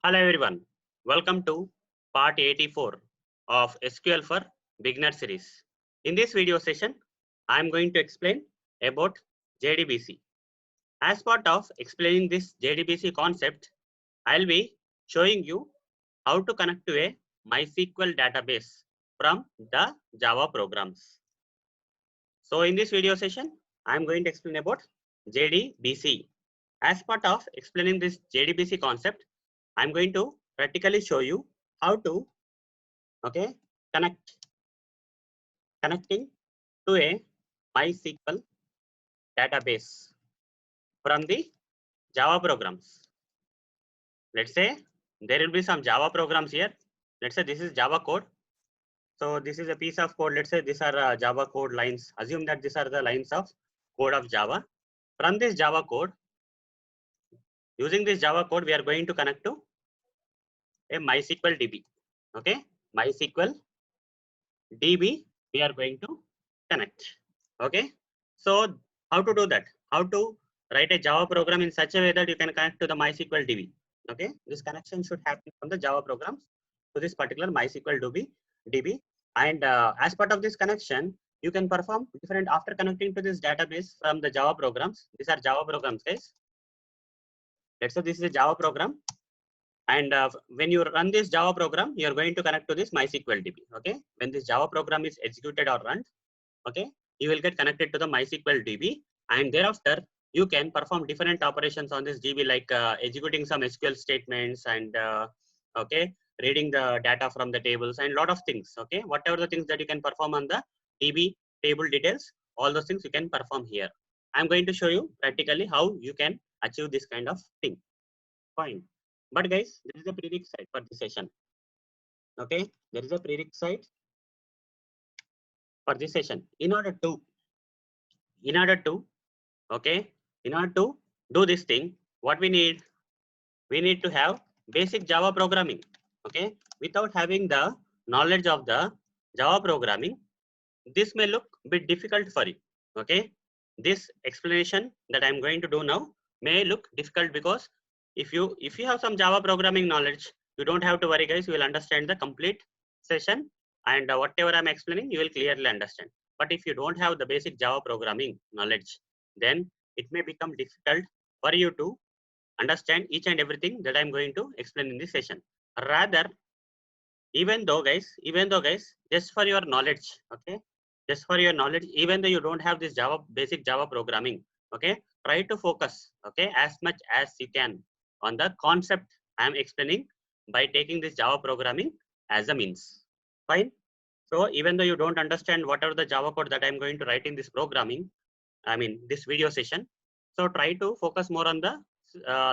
Hello everyone, welcome to part 84 of SQL for Beginner series. In this video session, I am going to explain about JDBC. As part of explaining this JDBC concept, I will be showing you how to connect to a MySQL database from the Java programs. So in this video session, I am going to explain about JDBC. As part of explaining this JDBC concept, I am going to practically show you how to connecting to a MySQL database from the Java programs. Let's say there will be some Java programs here. Let's say this is Java code. So this is a piece of code. Let's say these are Java code lines. Assume that these are the lines of code of Java. From this Java code, using this Java code, we are going to connect to a MySQL DB. Okay, MySQL DB we are going to connect. Okay, so how to do that? How to write a Java program in such a way that you can connect to the MySQL DB. Okay, this connection should happen from the Java programs to this particular MySQL DB. And as part of this connection, you can perform different after connecting to this database from the Java programs. These are Java programs, guys. Let's say this is a Java program. And when you run this Java program, you are going to connect to this MySQL DB. Okay, when this Java program is executed or run, okay, you will get connected to the MySQL DB, and thereafter you can perform different operations on this DB, like executing some SQL statements and okay, reading the data from the tables and lot of things. Okay, whatever the things that you can perform on the DB table details, all those things you can perform here. I'm going to show you practically how you can achieve this kind of thing. Fine. But guys, there is a prerequisite for this session. Okay, there is a prerequisite for this session. In order to okay, in order to do this thing, what we need to have basic Java programming. Okay, without having the knowledge of the Java programming, this may look a bit difficult for you. Okay, this explanation that I'm going to do now may look difficult because if you have some Java programming knowledge, you don't have to worry, guys. You will understand the complete session, and whatever I'm explaining, you will clearly understand. But if you don't have the basic Java programming knowledge, then it may become difficult for you to understand each and everything that I'm going to explain in this session. Rather, even though guys, just for your knowledge, okay, just for your knowledge, even though you don't have this basic Java programming, okay, try to focus, okay, as much as you can on the concept I am explaining by taking this Java programming as a means. Fine. So even though you don't understand whatever the Java code that I'm going to write in this programming, I mean this video session, so try to focus more on the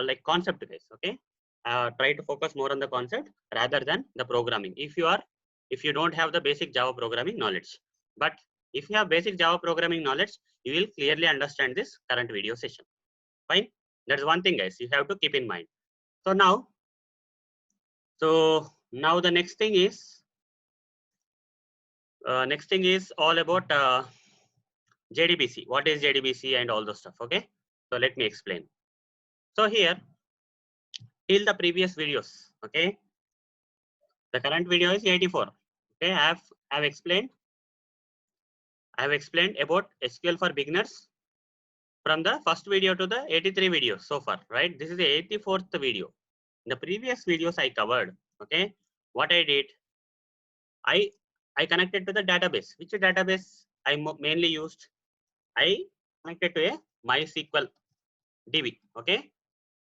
like concept guys. Okay, try to focus more on the concept rather than the programming. If you don't have the basic Java programming knowledge, but if you have basic Java programming knowledge, you will clearly understand this current video session. Fine. That's one thing, guys. You have to keep in mind. So now the next thing is all about JDBC. What is JDBC and all those stuff? Okay. So let me explain. So here, till the previous videos, okay, the current video is 84. Okay, I have explained about SQL for beginners from the first video to the 83 videos so far, right? This is the 84th video. In the previous videos I covered, okay, what I did, I connected to the database. Which database I mainly used? I connected to a MySQL DB. Okay,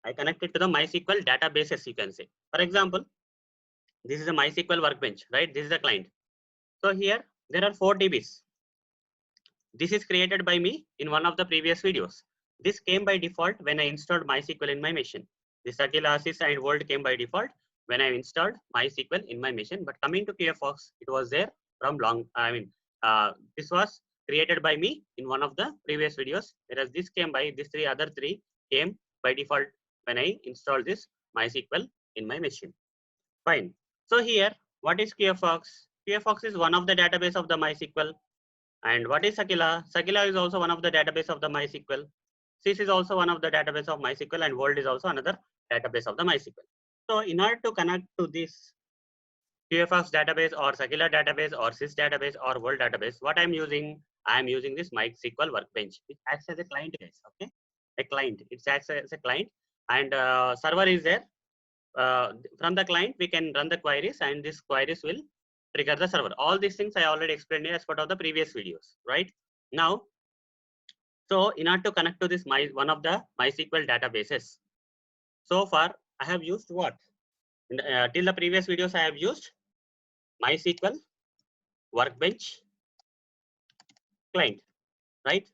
I connected to the MySQL databases, you can say. For example, this is a MySQL workbench, right? This is the client. So here there are 4 DBs. This is created by me in one of the previous videos. This came by default when I installed MySQL in my machine. This Sakila, Assist and World came by default when I installed MySQL in my machine. But coming to QFox, it was there from long. This was created by me in one of the previous videos. Whereas this came by these other three came by default when I installed this MySQL in my machine. Fine. So here, what is QFox? QFox is one of the database of the MySQL. And what is Sakila? Sakila is also one of the database of the MySQL. Sys is also one of the database of MySQL, and World is also another database of the MySQL. So in order to connect to this QFX database or Sakila database or Sys database or World database, what I'm using, I'm using this MySQL Workbench. It acts as a client, guys. Okay, a client. It acts as a client, and server is there. From the client, we can run the queries, and these queries will trigger the server. All these things I already explained as part of the previous videos, right? Now, so in order to connect to this one of the MySQL databases, so far I have used what? Till the previous videos I have used MySQL Workbench client, right?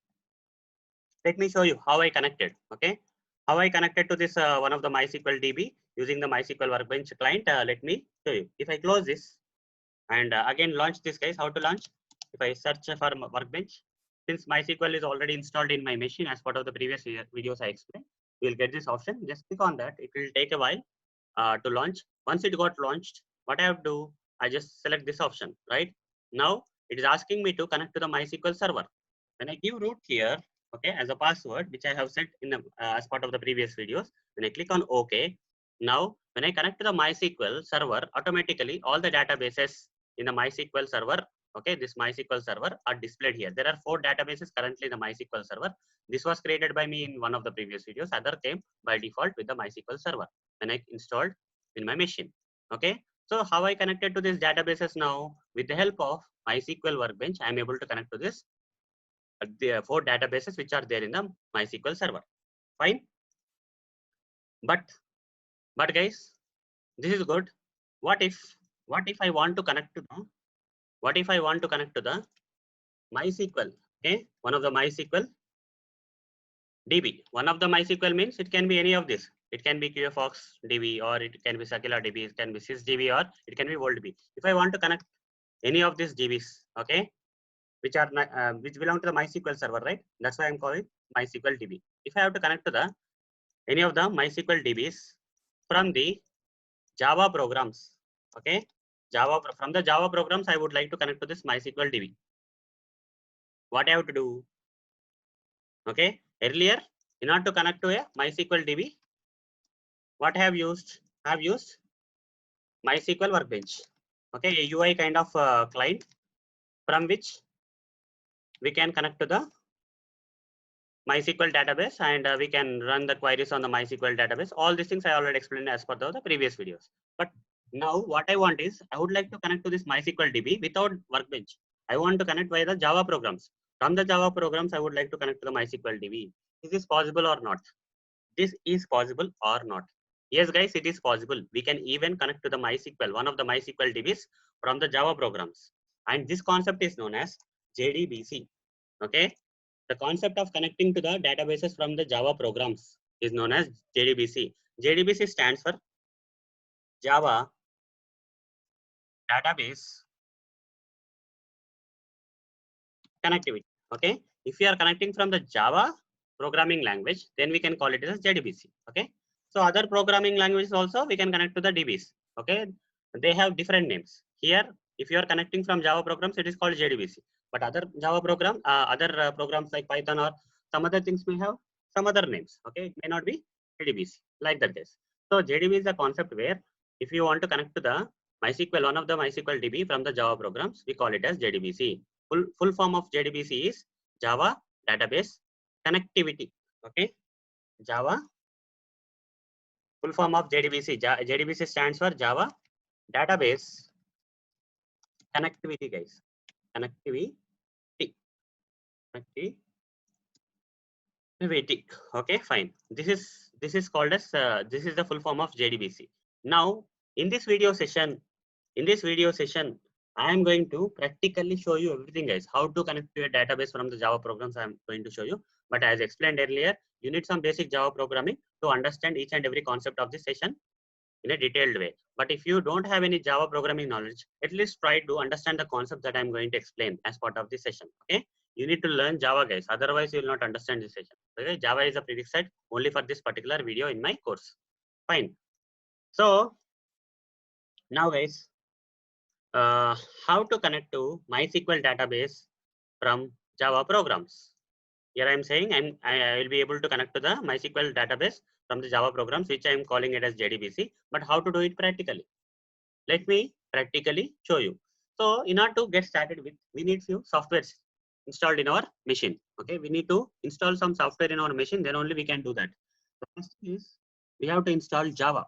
Let me show you how I connected. Okay, how I connected to this one of the MySQL DB using the MySQL Workbench client. Let me show you. If I close this and again launch this, guys, how to launch? If I search for Workbench, since MySQL is already installed in my machine as part of the previous videos I explained, you will get this option. Just click on that. It will take a while to launch. Once it got launched, what I have to do, I just select this option, right? Now it is asking me to connect to the MySQL server. When I give root here, okay, as a password, which I have set in the as part of the previous videos, when I click on OK, now when I connect to the MySQL server, automatically all the databases in the MySQL server, okay, this MySQL server are displayed here. There are 4 databases currently in the MySQL server. This was created by me in one of the previous videos. Other came by default with the MySQL server when I installed in my machine. Okay, so how I connected to these databases now? With the help of MySQL Workbench, I am able to connect to this the 4 databases which are there in the MySQL server. Fine, but guys, this is good. What if I want to connect to the MySQL? Okay, one of the MySQL DB. One of the MySQL means it can be any of this. It can be QFOX DB, or it can be Sakila DB, it can be SysDB, or it can be World DB. If I want to connect any of these DBs, okay, which are which belong to the MySQL server, right? That's why I'm calling MySQL DB. If I have to connect to the any of the MySQL DBs from the Java programs, okay, from the Java programs, I would like to connect to this MySQL DB. What I have to do? Okay, earlier, in order to connect to a MySQL DB, what I have used? I have used MySQL Workbench. Okay, a UI kind of client from which we can connect to the MySQL database, and we can run the queries on the MySQL database. All these things I already explained as per the previous videos. But now what I want is, I would like to connect to this MySQL DB without Workbench. I want to connect via the Java programs. From the Java programs, I would like to connect to the MySQL DB. Is this possible or not? This is possible or not? Yes, guys, it is possible. We can even connect to the MySQL, one of the MySQL DBs from the Java programs. And this concept is known as JDBC. Okay. The concept of connecting to the databases from the Java programs is known as JDBC. JDBC stands for Java Database Connectivity. Okay. If you are connecting from the Java programming language, then we can call it as JDBC. Okay. So other programming languages also we can connect to the DBs. Okay. They have different names. Here, if you are connecting from Java programs, it is called JDBC. But other Java program, other programs like Python or some other things may have some other names. Okay, it may not be JDBC like that case. So JDBC is a concept where if you want to connect to the MySQL, one of the MySQL DB from the Java programs, we call it as JDBC. Full form of JDBC is Java Database Connectivity. Okay, Java. Full form of JDBC. JDBC stands for Java Database Connectivity, guys. Connectivity. Okay, fine. This is called as this is the full form of JDBC. Now, in this video session, I am going to practically show you everything, guys. How to connect to a database from the Java programs I am going to show you. But as explained earlier, you need some basic Java programming to understand each and every concept of this session in a detailed way. But if you don't have any Java programming knowledge, at least try to understand the concept that I'm going to explain as part of this session. Okay, you need to learn Java, guys. Otherwise, you will not understand this session. Okay, Java is a prerequisite only for this particular video in my course. Fine. So now, guys, how to connect to MySQL database from Java programs? Here I'm saying I will be able to connect to the MySQL database from the Java programs, which I am calling it as JDBC. But how to do it practically? Let me practically show you. So in order to get started with, we need few softwares installed in our machine. Okay, we need to install some software in our machine, then only we can do that. The first is we have to install Java.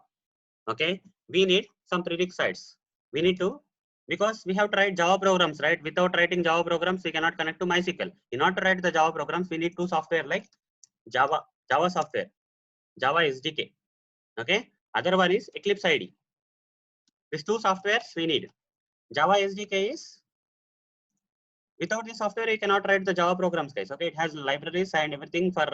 Okay, we need some prerequisites. We need to, because we have to write Java programs, right? Without writing Java programs, we cannot connect to MySQL. In order to write the Java programs, we need two software like Java software, Java SDK. Okay, other one is Eclipse IDE. These two softwares we need. Java SDK is, without this software you cannot write the Java programs, guys. Okay, it has libraries and everything for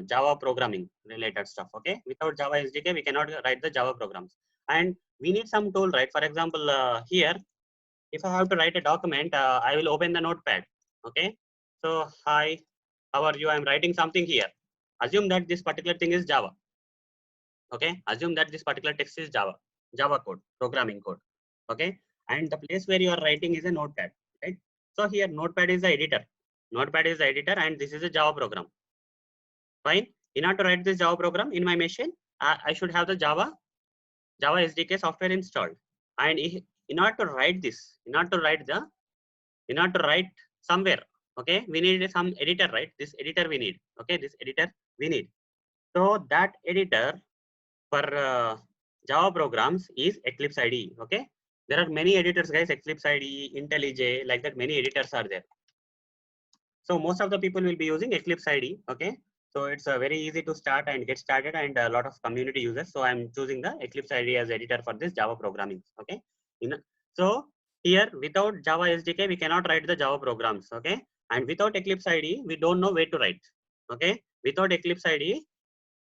Java programming related stuff. Okay, without Java SDK we cannot write the Java programs, and we need some tool, right? For example, here if I have to write a document, I will open the notepad. Okay, so hi, how are you? I'm writing something here. Assume that this particular thing is Java. Okay, assume that this particular text is Java code, programming code. Okay, and the place where you are writing is a notepad, right? So here notepad is the editor. Notepad is the editor, and this is a Java program. Fine. In order to write this Java program in my machine, I should have the Java SDK software installed. And in order to write this, in order to write somewhere, okay, we need some editor, right? This editor we need. Okay, this editor we need. So that editor for Java programs is Eclipse IDE. Okay, there are many editors, guys. Eclipse IDE, IntelliJ, like that. Many editors are there. So most of the people will be using Eclipse IDE. Okay, so it's very easy to start and get started, and a lot of community users. So I'm choosing the Eclipse IDE as editor for this Java programming. Okay, so here without Java SDK we cannot write the Java programs. Okay, and without Eclipse IDE we don't know where to write. Okay, without Eclipse IDE.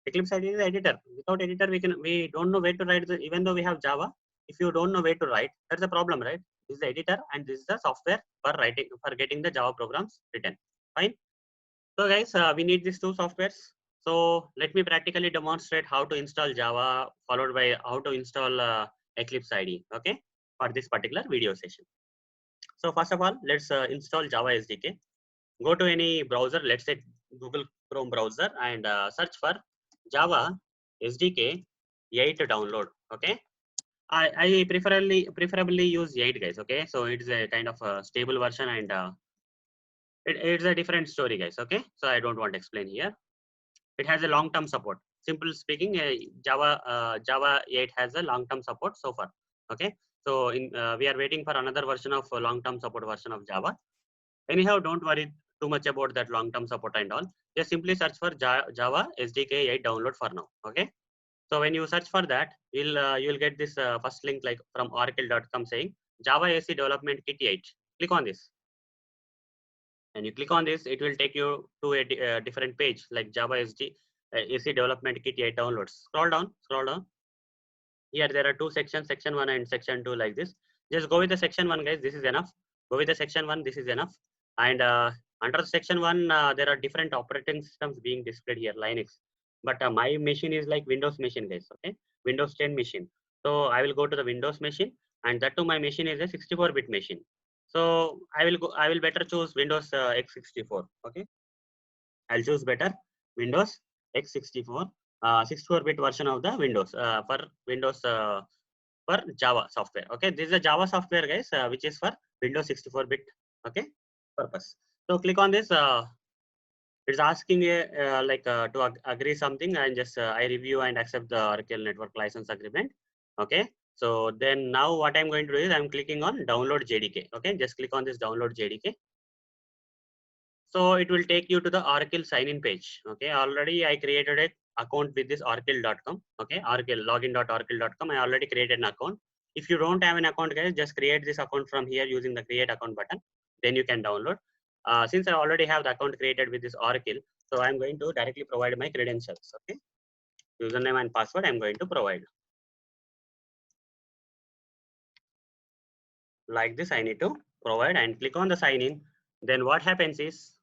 Eclipse IDE is the editor. Without editor, we don't know where to write. Even though we have Java, if you don't know where to write, that's the problem, right? This is the editor, and this is the software for writing, for getting the Java programs written. Fine. So guys, we need these two softwares. So let me practically demonstrate how to install Java, followed by how to install Eclipse IDE. Okay, for this particular video session. So first of all, let's install Java SDK. Go to any browser. Let's say Google Chrome browser, and search for Java SDK 8 download. Okay, I preferably use 8, guys. Okay, so it's a kind of a stable version, and it's a different story, guys. Okay, so I don't want to explain here. It has a long-term support. Simple speaking, Java 8 has a long-term support so far. Okay, so we are waiting for another version of long-term support version of Java. Anyhow, don't worry too much about that long-term support and all. Just simply search for Java SDK 8 download for now. Okay. So when you search for that, you'll get this first link like from oracle.com saying Java AC Development Kit 8. Click on this. And you click on this, it will take you to a different page like Java AC Development Kit 8 downloads. Scroll down. Here there are two sections, section 1 and section 2 like this. Just go with the section 1, guys. This is enough. Go with the section 1. This is enough. And under section 1, there are different operating systems being displayed here, Linux. But my machine is like Windows machine, guys. Okay, Windows 10 machine. So I will go to the Windows machine, and that too my machine is a 64-bit machine. So I will better choose Windows x64. Okay, I'll choose better Windows x64, 64-bit version of the Windows for Windows for Java software. Okay, this is a Java software, guys, which is for Windows 64-bit. Okay, purpose. So click on this. It's asking to agree something, and just I review and accept the Oracle Network License Agreement. Okay, so then now what I'm going to do is I'm clicking on download JDK. Okay, just click on this download JDK. So it will take you to the Oracle sign-in page. Okay, already I created an account with this oracle.com. Okay, Oracle login.oracle.com. I already created an account. If you don't have an account, guys, just create this account from here using the create account button. Then you can download. Since I already have the account created with this Oracle, so I'm going to directly provide my credentials. Okay, username and password I'm going to provide. Like this, I need to provide and click on the sign in. Then what happens is,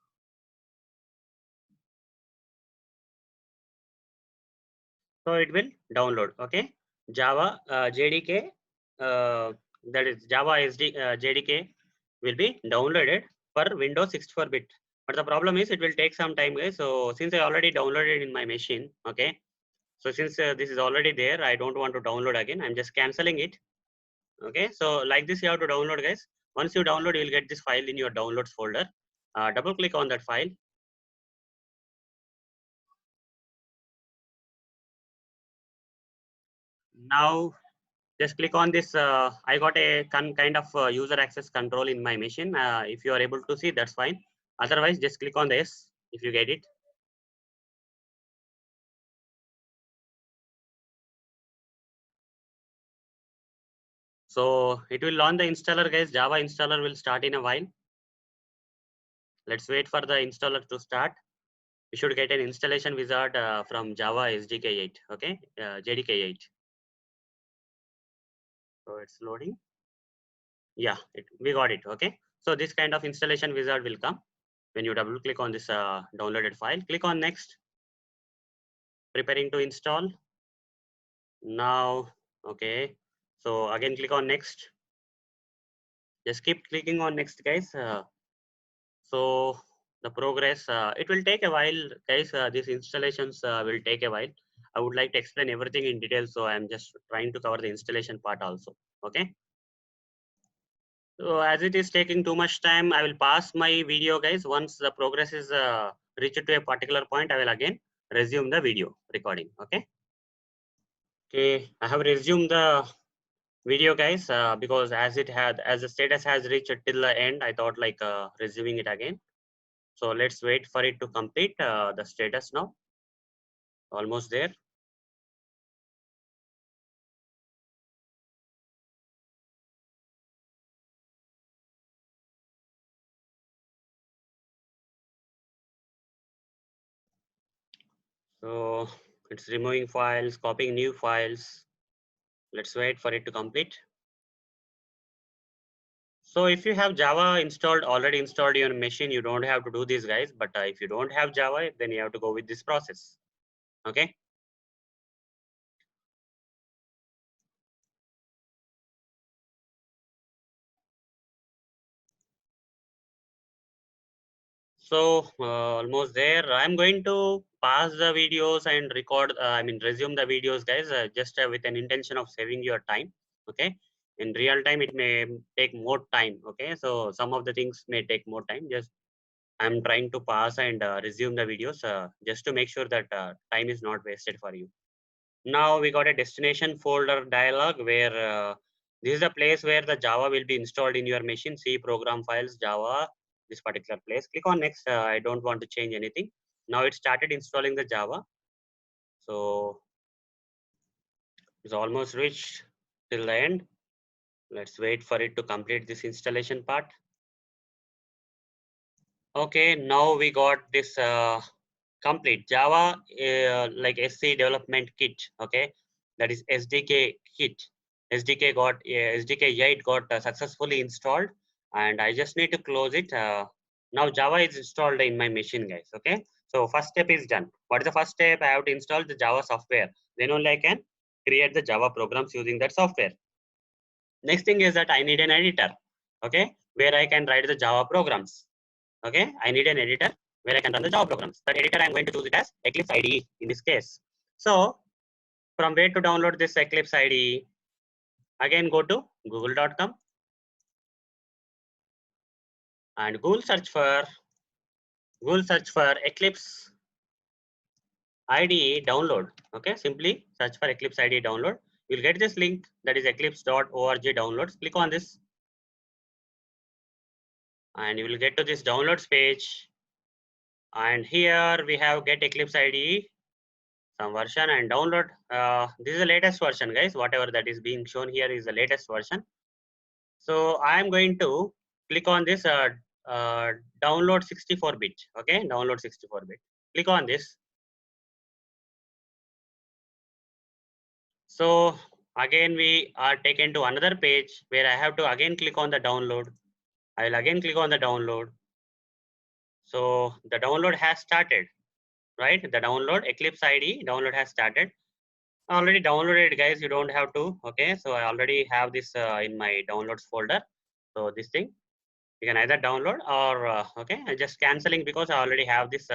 so it will download. Okay, Java JDK, that is Java JDK will be downloaded for Windows 64-bit. But the problem is it will take some time, guys. So since I already downloaded in my machine, okay, So since this is already there, I don't want to download again. I'm just canceling it. Okay, so like this you have to download, guys. Once you download, you'll get this file in your downloads folder. Double click on that file. Now just click on this. I got a kind of user access control in my machine. If you are able to see, that's fine. Otherwise, just click on this if you get it. So it will launch the installer, guys. Java installer will start in a while. Let's wait for the installer to start. We should get an installation wizard from Java SDK 8. Okay, JDK 8. So it's loading. Yeah, we got it. Okay, so this kind of installation wizard will come when you double click on this downloaded file. Click on next. Preparing to install. Now, okay, so again click on next. Just keep clicking on next, guys. So the progress, it will take a while, guys. These installations will take a while. I would like to explain everything in detail, so I'm just trying to cover the installation part also. Okay. So as it is taking too much time, I will pass my video, guys. Once the progress is reached to a particular point, I will again resume the video recording. Okay. Okay, I have resumed the video, guys, because as the status has reached till the end, I thought like resuming it again. So let's wait for it to complete the status now. Almost there. So it's removing files, copying new files. Let's wait for it to complete. So if you have Java already installed on your machine, you don't have to do this, guys. But if you don't have Java, then you have to go with this process. Okay. So almost there. I'm going to pass the videos and record. Resume the videos, guys, just with an intention of saving your time. Okay. In real time, it may take more time. Okay. So some of the things may take more time. Just I'm trying to pass and resume the videos just to make sure that time is not wasted for you. Now we got a destination folder dialog where this is the place where the Java will be installed in your machine. See program files, Java, this particular place. Click on next. I don't want to change anything. Now it started installing the Java. So it's almost reached till the end. Let's wait for it to complete this installation part. Okay, now we got this complete Java like SC development kit. Okay, that is SDK kit. SDK 8 got successfully installed, and I just need to close it. Now Java is installed in my machine, guys. Okay, so first step is done. What is the first step? I have to install the Java software. Then only I can create the Java programs using that software. Next thing is that I need an editor. Okay, where I can write the Java programs. Okay, I need an editor where I can run the Java programs. That editor, I'm going to choose it as Eclipse IDE in this case. So from where to download this Eclipse IDE? Again, go to google.com and Google search for Eclipse IDE download. Okay, simply search for Eclipse IDE download. You'll get this link, that is eclipse.org downloads. Click on this and you will get to this downloads page. And here we have get Eclipse IDE, some version and download. This is the latest version, guys. Whatever that is being shown here is the latest version. So I am going to click on this download 64-bit. Okay, download 64-bit. Click on this. So again we are taken to another page where I have to again click on the download. I will again click on the download. So the download has started, right? The download Eclipse IDE download has started. Already downloaded, guys. You don't have to. Okay, so I already have this in my downloads folder. So this thing you can either download or okay, I'm just canceling because I already have this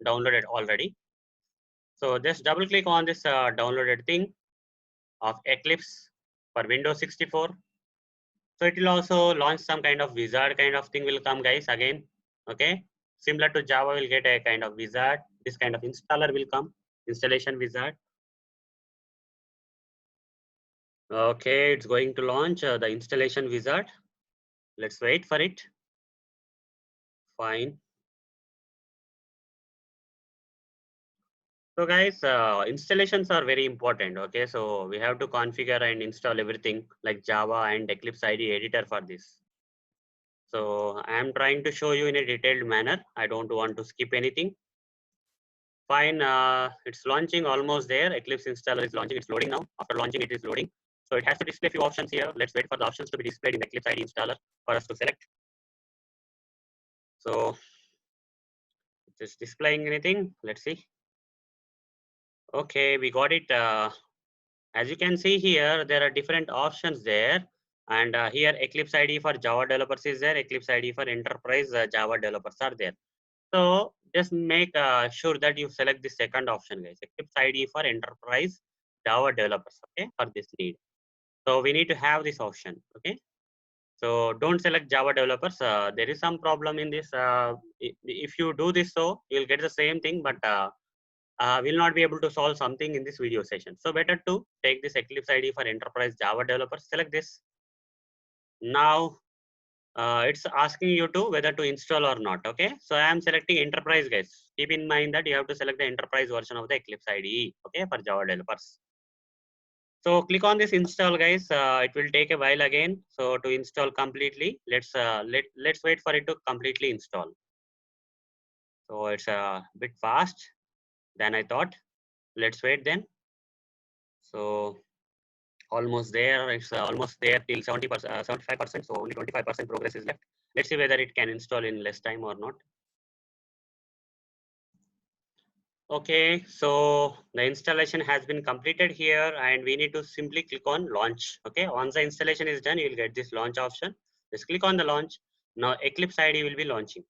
downloaded already. So just double click on this downloaded thing of Eclipse for Windows 64. So it will also launch some kind of wizard kind of thing will come, guys, again. Okay, similar to Java, will get a kind of wizard. This kind of installer will come, installation wizard. Okay, it's going to launch the installation wizard. Let's wait for it. Fine. So guys, installations are very important. Okay, so we have to configure and install everything like Java and Eclipse IDE editor for this. So I am trying to show you in a detailed manner. I don't want to skip anything. Fine, it's launching, almost there. Eclipse installer is launching. It's loading now. After launching, it is loading. So it has to display a few options here. Let's wait for the options to be displayed in Eclipse IDE installer for us to select. So it's displaying anything. Let's see. Okay, we got it. As you can see here, there are different options there. And here Eclipse IDE for Java developers is there. Eclipse IDE for enterprise Java developers are there. So just make sure that you select the second option, guys. Eclipse IDE for enterprise Java developers, okay, for this need. So we need to have this option, okay. So don't select Java developers. There is some problem in this. If you do this, so you'll get the same thing, but will not be able to solve something in this video session. So better to take this Eclipse IDE for enterprise Java developers. Select this. Now it's asking you to whether to install or not. Okay, so I am selecting enterprise, guys. Keep in mind that you have to select the enterprise version of the Eclipse IDE, okay, for Java developers. So click on this install, guys. It will take a while again. So to install completely, let's wait for it to completely install. So it's a bit fast than I thought. Let's wait then. So almost there. It's almost there till 70%, 75%. So only 25% progress is left. Let's see whether it can install in less time or not. Okay, so the installation has been completed here and we need to simply click on launch. Okay, once the installation is done, you will get this launch option. Just click on the launch. Now Eclipse IDE will be launching.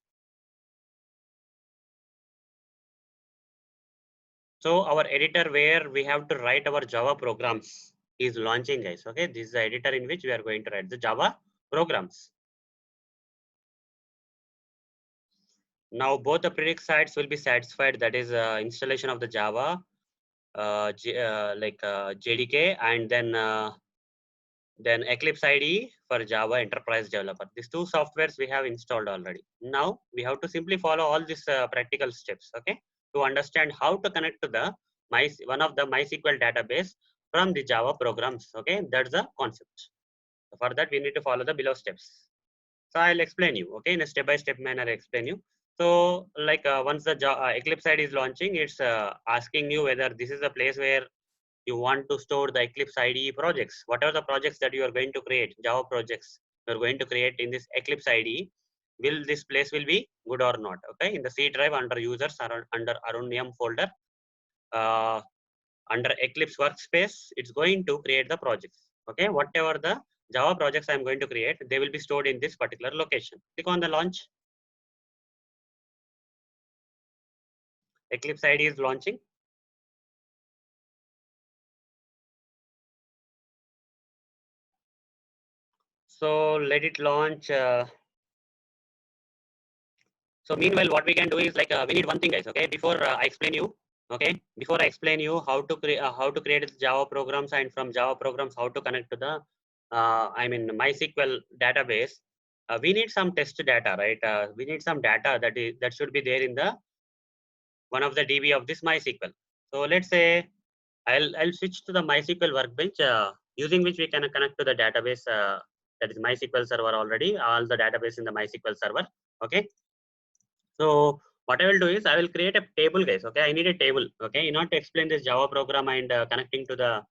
So our editor where we have to write our Java programs is launching, guys. Okay, this is the editor in which we are going to write the Java programs. Now both the prerequisites will be satisfied. That is installation of the Java, JDK, and then Eclipse IDE for Java Enterprise Developer. These two softwares we have installed already. Now we have to simply follow all these practical steps, okay, to understand how to connect to the one of the MySQL database from the Java programs. Okay, that's the concept. So for that, we need to follow the below steps. So I'll explain you, okay, in a step-by-step manner. I explain you. So like once the Eclipse IDE is launching, it's asking you whether this is a place where you want to store the Eclipse IDE projects. Whatever the projects that you are going to create, Java projects you are going to create in this Eclipse IDE, will this place will be good or not? Okay, in the C drive under users or under Arunium folder, uh, under Eclipse workspace, it's going to create the projects. Okay, whatever the Java projects I'm going to create, they will be stored in this particular location. Click on the launch. Eclipse IDE is launching. So let it launch. So meanwhile, what we can do is like we need one thing, guys. Okay, before I explain you. Okay, before I explain you how to create Java programs, and from Java programs how to connect to the MySQL database. We need some test data, right? We need some data that should be there in the one of the DB of this MySQL. So let's say I'll switch to the MySQL workbench, using which we can connect to the database, that is MySQL server already. All the database in the MySQL server. Okay. So what I will do is I will create a table, guys. Okay, I need a table. Okay, in order to explain this Java program and connecting to the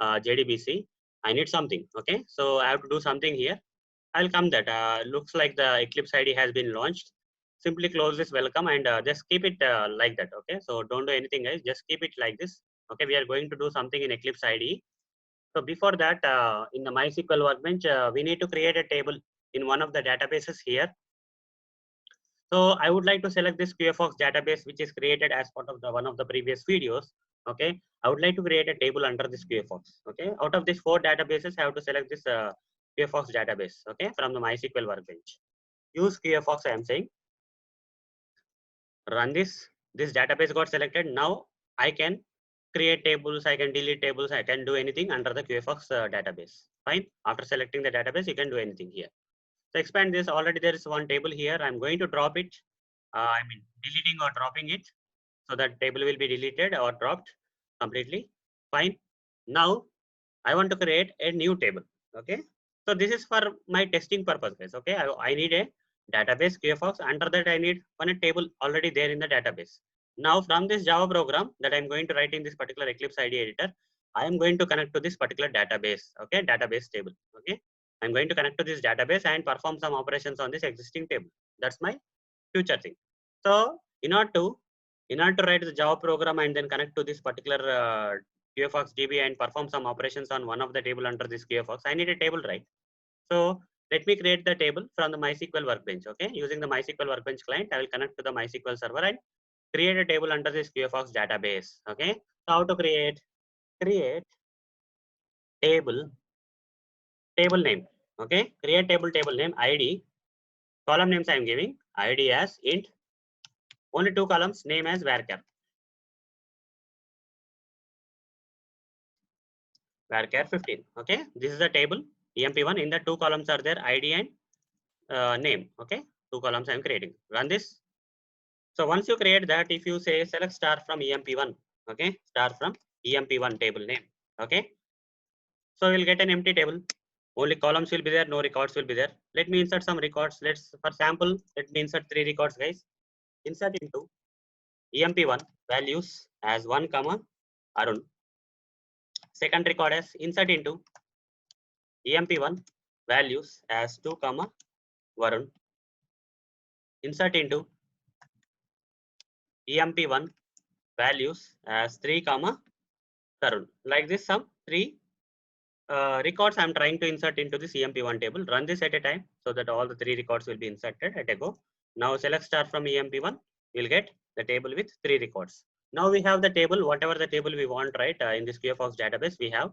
JDBC, I need something. Okay, so I have to do something here. I'll come that. Looks like the Eclipse IDE has been launched. Simply close this welcome and just keep it like that. Okay, so don't do anything, guys. Just keep it like this. Okay, we are going to do something in Eclipse IDE. So before that, in the MySQL workbench, we need to create a table in one of the databases here. So I would like to select this QFox database, which is created as part of the one of the previous videos. Okay, I would like to create a table under this QFox. Okay, out of these 4 databases, I have to select this QFox database. Okay, from the MySQL workbench. Use QFox. I am saying run this. This database got selected. Now I can create tables. I can delete tables. I can do anything under the QFox database. Fine. After selecting the database, you can do anything here. So expand this. Already there is one table here. I'm going to drop it. I mean deleting or dropping it. So that table will be deleted or dropped completely. Fine. Now I want to create a new table. Okay. So this is for my testing purpose, guys. Okay. I need a database QFox. Under that, I need one table already there in the database. Now from this Java program that I'm going to write in this particular Eclipse IDE editor, I am going to connect to this particular database. Okay. Database table. Okay. I'm going to connect to this database and perform some operations on this existing table. That's my future thing. So in order to write the Java program and then connect to this particular QFox DB and perform some operations on one of the table under this QFox, I need a table, right? So let me create the table from the MySQL workbench. Okay, using the MySQL workbench client, I will connect to the MySQL server and create a table under this QFox database. Okay, so how to create table name. Okay, create table name ID. Column names I am giving ID as int. Only 2 columns, name as varchar. Varchar 15. Okay, this is the table emp1. In the 2 columns are there ID and name. Okay, 2 columns I am creating. Run this. So once you create that, if you say select star from emp1, okay, star from emp1 table name. Okay, so we'll get an empty table. Only columns will be there, no records will be there. Let me insert some records. Let's, for sample, let me insert 3 records, guys. Insert into emp1 values as 1 comma Arun. Second record as insert into emp1 values as 2 comma Varun. Insert into emp1 values as 3 comma Tarun. Like this, some 3 records I'm trying to insert into this emp1 table. Run this at a time so that all the 3 records will be inserted at a go. Now select star from emp1. You'll get the table with 3 records. Now we have the table, whatever the table we want, right? In this QFox database, we have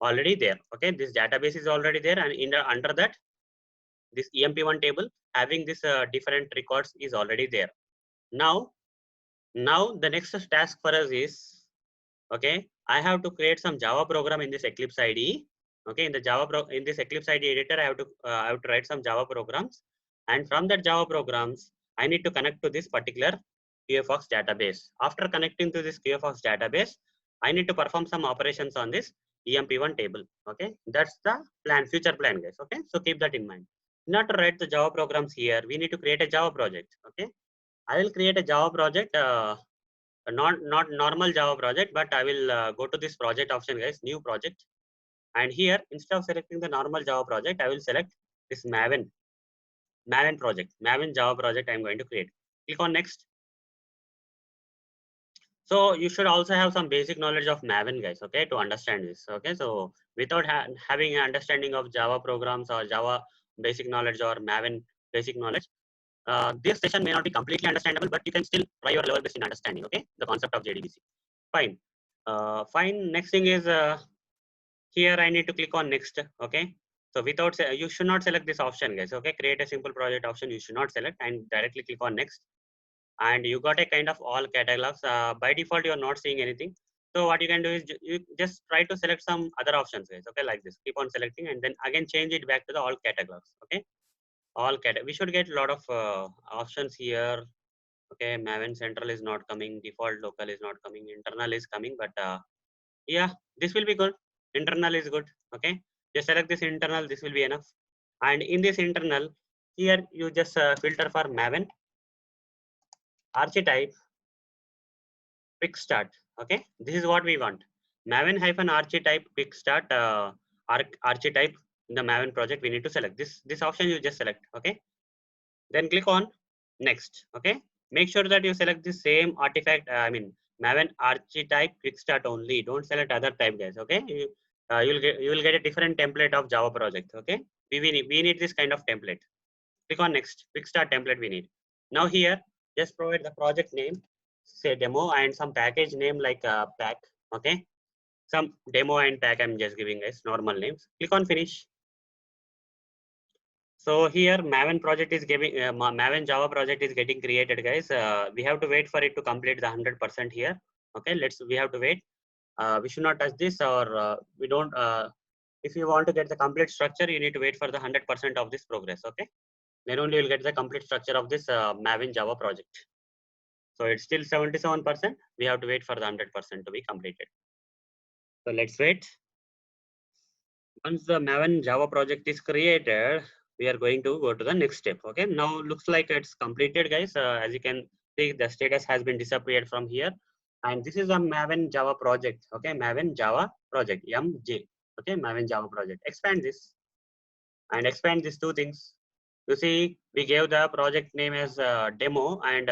already there. Okay, this database is already there, and under that, this emp1 table having this different records is already there. Now the next task for us is, okay, I have to create some Java program in this Eclipse IDE. Okay, in the in this Eclipse IDE editor, I have to write some Java programs, and from that Java programs, I need to connect to this particular QFox database. After connecting to this QFox database, I need to perform some operations on this emp1 table. Okay, that's the plan, future plan, guys. Okay, so keep that in mind. Not to write the Java programs here, we need to create a Java project. Okay, I will create a Java project. Not normal Java project, but I will go to this project option, guys, new project. And here, instead of selecting the normal Java project, I will select this Maven project, Maven Java project I'm going to create. Click on next. So you should also have some basic knowledge of Maven, guys, okay, to understand this. Okay, so without having an understanding of Java programs or Java basic knowledge or Maven basic knowledge, this session may not be completely understandable, but you can still try your level best in understanding, okay, the concept of JDBC. Fine. Fine. Next thing is here I need to click on next. Okay. So without, you should not select this option, guys. Okay. Create a simple project option. You should not select and directly click on next. And you got a kind of all catalogs. By default, you are not seeing anything. So what you can do is you just try to select some other options, guys. Okay. Like this. Keep on selecting and then again change it back to the all catalogs. Okay. All we should get a lot of options here. Okay. Maven Central is not coming. Default local is not coming. Internal is coming. But yeah, this will be good. Internal is good. Okay, just select this internal. This will be enough. And in this internal, here you just filter for Maven archetype quick start. Okay, this is what we want. Maven hyphen archetype quick start archetype in the Maven project. We need to select this option. You just select. Okay, then click on next. Okay, make sure that you select the same artifact. I mean Maven archetype quick start only. Don't select other type, guys. Okay, you will get a different template of Java project. Okay, we need this kind of template. Click on next. Quick start template we need. Now here, just provide the project name, say demo, and some package name like pack. Okay, some demo and pack I'm just giving as normal names. Click on finish. So here Maven project is giving Maven Java project is getting created, guys. We have to wait for it to complete the 100% here. Okay, we have to wait. We should not touch this, or we don't. If you want to get the complete structure, you need to wait for the 100% of this progress. Okay, then only you'll get the complete structure of this Maven Java project. So it's still 77%. We have to wait for the 100% to be completed. So let's wait. Once the Maven Java project is created, we are going to go to the next step. Okay, now looks like it's completed, guys. As you can see, the status has been disappeared from here. And this is a Maven Java project. Okay, Maven Java project, MJ. Okay, Maven Java project. Expand this and expand these two things. You see, we gave the project name as demo and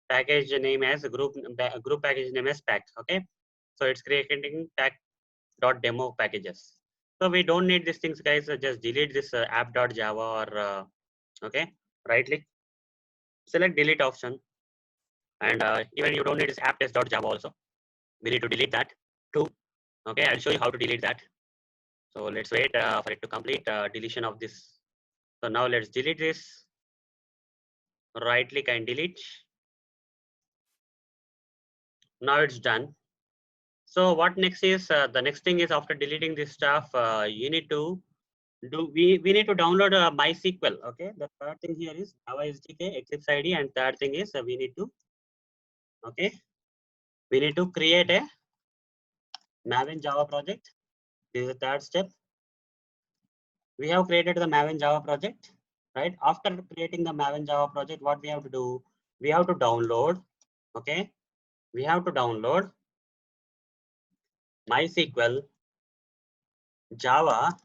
package name as group package name as pack. Okay, so it's creating pack.demo packages. So we don't need these things, guys. Just delete this app.java or okay, right click, select delete option, and even you don't need this app test.java also. We need to delete that too. Okay, I'll show you how to delete that. So let's wait for it to complete deletion of this. So now let's delete this. Right click and delete. Now it's done. So what next is the next thing is, after deleting this stuff, you need to we need to download MySQL. Okay, the third thing here is Java SDK, Eclipse ID, and third thing is we need to create a Maven Java project. This is the third step. We have created the Maven Java project, right? After creating the Maven Java project, what we have to do? We have to download. Okay, we have to download MySQL Java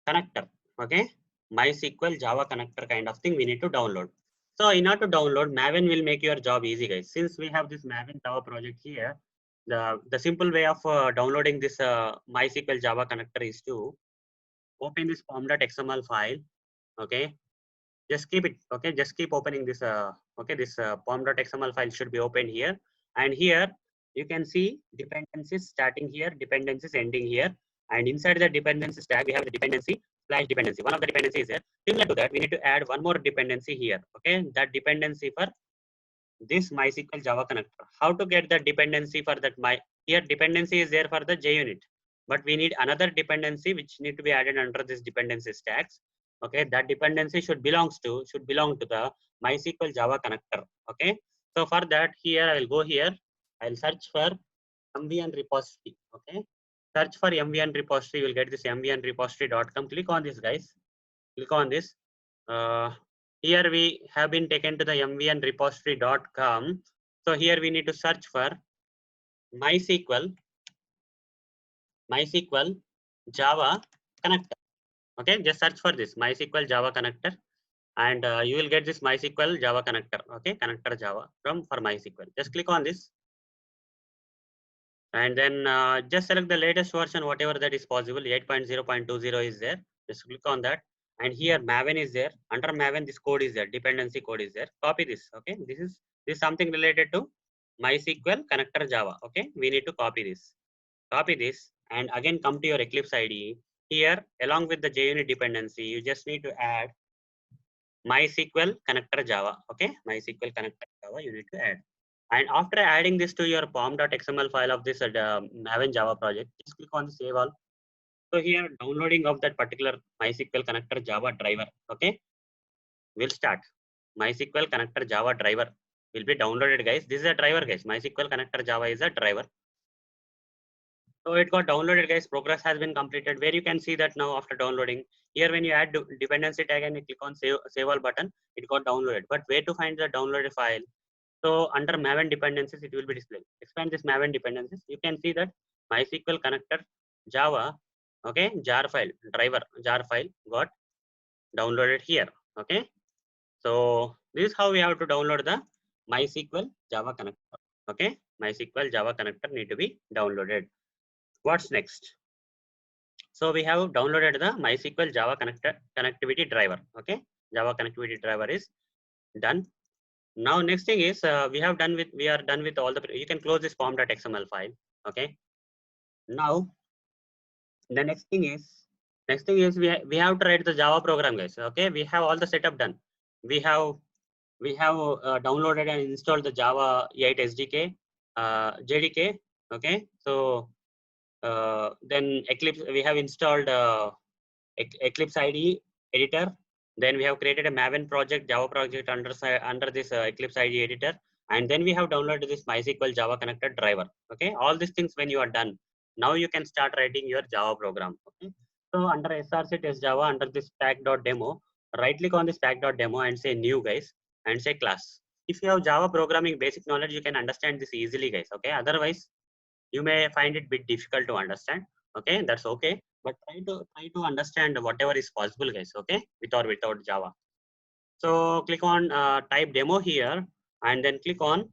connector. Okay, MySQL Java connector kind of thing we need to download. So in order to download, Maven will make your job easy, guys. Since we have this Maven Java project here, the simple way of downloading this MySQL Java connector is to open this pom.xml file. Okay, just keep it. Okay, just keep opening this. Okay, this pom.xml file should be opened here, and here you can see dependencies starting here, dependencies ending here, and inside the dependencies tag we have the dependency / dependency. One of the dependencies is there. Similar to that, we need to add one more dependency here. Okay, that dependency for this MySQL Java connector. How to get the dependency for that? Here dependency is there for the JUnit, but we need another dependency which need to be added under this dependency stacks. Okay, that dependency should belong to the MySQL Java connector. Okay, so for that, here I will go here. I'll search for MVN repository. Okay, search for MVN repository. You will get this mvnrepository.com. Click on this, guys. Click on this. Here we have been taken to the mvnrepository.com. So here we need to search for MySQL Java connector. Okay, just search for this MySQL Java connector, and you will get this MySQL Java connector. Okay, connector Java for MySQL. Just click on this, and then just select the latest version, whatever that is possible. 8.0.20 is there. Just click on that. And here Maven is there. Under Maven, this code is there. Dependency code is there. Copy this. Okay, this is something related to MySQL connector Java. Okay, we need to copy this. Copy this, and again come to your Eclipse IDE. Here, along with the JUnit dependency, you just need to add MySQL connector Java. Okay, MySQL connector Java you need to add. And after adding this to your pom.xml file of this Maven Java project, just click on the save all. So here, downloading of that particular MySQL connector Java driver. Okay, will start. MySQL connector Java driver will be downloaded, guys. This is a driver, guys. MySQL connector Java is a driver. So it got downloaded, guys. Progress has been completed. Where you can see that now after downloading. Here, when you add dependency tag and you click on save all button, it got downloaded. But where to find the downloaded file? So under Maven dependencies, it will be displayed. Expand this Maven dependencies. You can see that MySQL connector Java, okay, jar file, driver jar file got downloaded here. Okay. So this is how we have to download the MySQL Java connector. Okay. MySQL Java connector need to be downloaded. What's next? So we have downloaded the MySQL Java connectivity driver. Okay. Java connectivity driver is done. Now next thing is we are done with all the, you can close this form.xml file. Okay. Now the next thing is we have to write the Java program, guys. Okay, we have all the setup done. We have downloaded and installed the Java 8 SDK, JDK. Okay, so then Eclipse, we have installed Eclipse IDE editor. Then we have created a Maven project, Java project under this Eclipse IDE editor. And then we have downloaded this MySQL Java connected driver. Okay, all these things when you are done, now you can start writing your Java program. Okay, so under src test Java, under this pack.demo, right click on this pack.demo and say new, guys, and say class. If you have Java programming basic knowledge, you can understand this easily, guys. Okay, otherwise you may find it a bit difficult to understand. Okay, that's okay, but try to understand whatever is possible, guys. Okay, with or without Java. So click on type demo here, and then click on,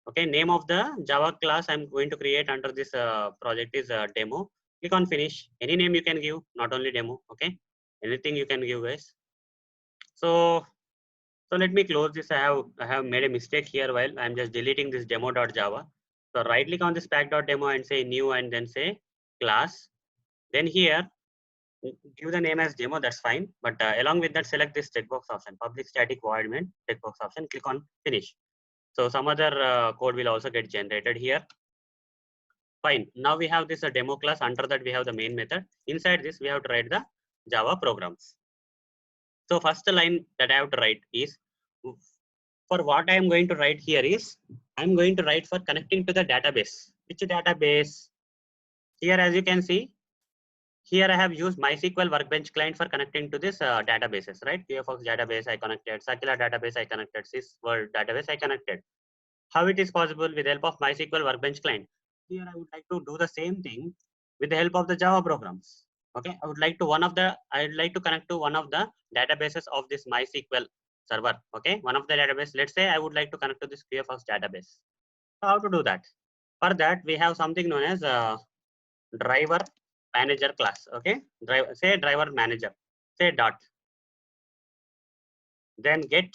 okay, name of the Java class I'm going to create under this project is demo. Click on finish. Any name you can give, not only demo. Okay, anything you can give, guys. So let me close this. I have made a mistake here while I'm just deleting this demo.java. So right click on this pack.demo and say new, and then say class. Then here give the name as demo, that's fine. But along with that, select this checkbox option, public static void main checkbox option, click on finish. So some other code will also get generated here. Fine. Now we have this demo class. Under that we have the main method. Inside this we have to write the Java programs. So first line that I have to write is, for what I am going to write here is, I am going to write for connecting to the database. Which database? Here, as you can see, here I have used MySQL Workbench client for connecting to this databases, right? QFox database I connected, Sakila database I connected, SysWorld database I connected. How it is possible? With the help of MySQL Workbench client. Here I would like to do the same thing with the help of the Java programs. Okay, I'd like to connect to one of the databases of this MySQL server. Okay, one of the database. Let's say I would like to connect to this QFox database. So how to do that? For that, we have something known as driver manager class. Okay, say driver manager, say dot, then get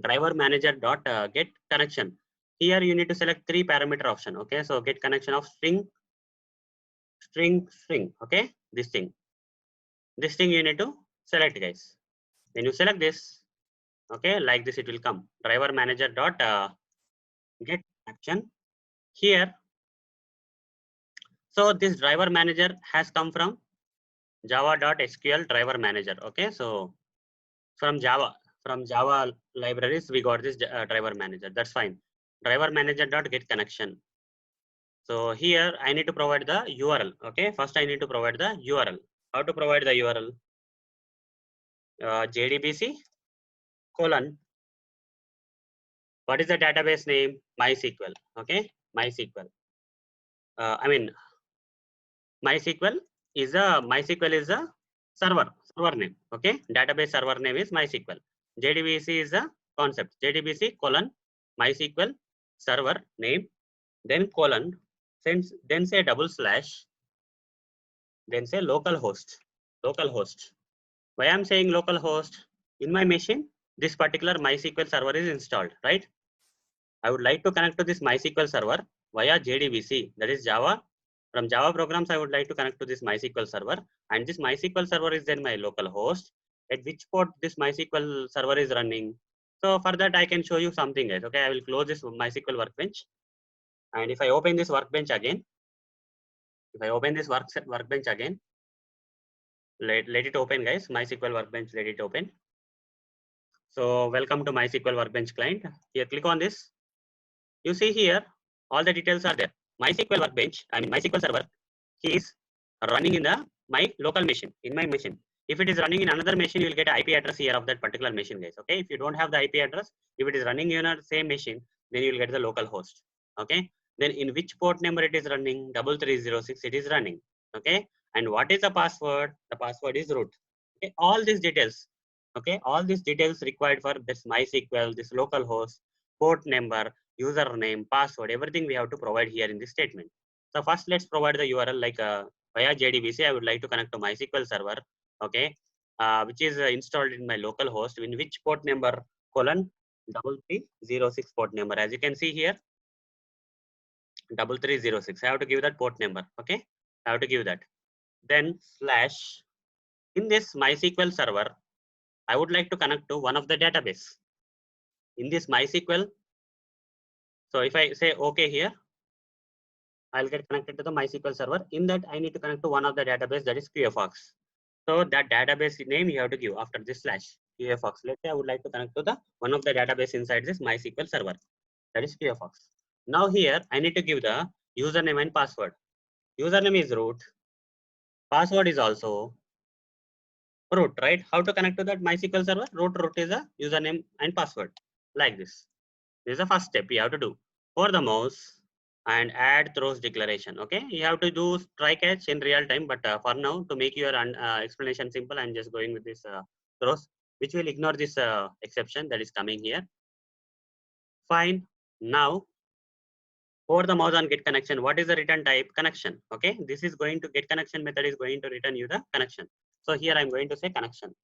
driver manager dot get connection. Here you need to select 3 parameter option. Okay, so get connection of string. Okay, this thing you need to select, guys. When you select this, okay, like this it will come, driver manager dot get action here. So this driver manager has come from java.sql driver manager. Okay, so from Java libraries we got this driver manager. That's fine. Driver manager dot get connection. So here I need to provide the URL. Okay, first I need to provide the URL. How to provide the URL? JDBC colon, what is the database name? MySQL. Okay, MySQL. I mean, MySQL is a server name. Okay, database server name is MySQL. JDBC is a concept. JDBC colon MySQL server name, then colon, then say double slash, then say localhost. Localhost. Why I'm saying localhost? In my machine, this particular MySQL server is installed, right? I would like to connect to this MySQL server via JDBC, that is Java. From Java programs, I would like to connect to this MySQL server, and this MySQL server is then my local host, at which port this MySQL server is running. So for that, I can show you something else. Okay, I will close this MySQL workbench. And if I open this workbench again, workbench again, let it open, guys. MySQL workbench, let it open. So welcome to MySQL workbench client. Here, click on this. You see here, all the details are there. MySQL workbench, I mean MySQL server, is running in my local machine, in my machine. If it is running in another machine, you will get an IP address here of that particular machine, guys. Okay, if you don't have the IP address, if it is running in a same machine, then you will get the local host. Okay, then in which port number it is running? 3306 it is running. Okay, and what is the password? The password is root. Okay, all these details. Okay, all these details required for this MySQL, this local host, port number, username, password, everything we have to provide here in this statement. So first, let's provide the URL like via JDBC. I would like to connect to MySQL server, okay, which is installed in my local host. In which port number? Colon 3306 port number. As you can see here, 3306. I have to give that port number. Okay, I have to give that. Then slash. In this MySQL server, I would like to connect to one of the database. In this MySQL, so if I say OK here, I'll get connected to the MySQL server. In that, I need to connect to one of the database, that is QFox. So that database name you have to give after this slash QFox. Let's say I would like to connect to the one of the database inside this MySQL server, that is QFox. Now here I need to give the username and password. Username is root. Password is also root, right? How to connect to that MySQL server? Root is a username and password like this. This is the first step you have to do. For the mouse and add throws declaration. Okay, you have to do try catch in real time, but for now, to make your explanation simple, I'm just going with this throws, which will ignore this exception that is coming here. Fine. Now, for the mouse on get connection, what is the return type? Connection. Okay, this is going to get connection method is going to return you the connection. So here I'm going to say connection.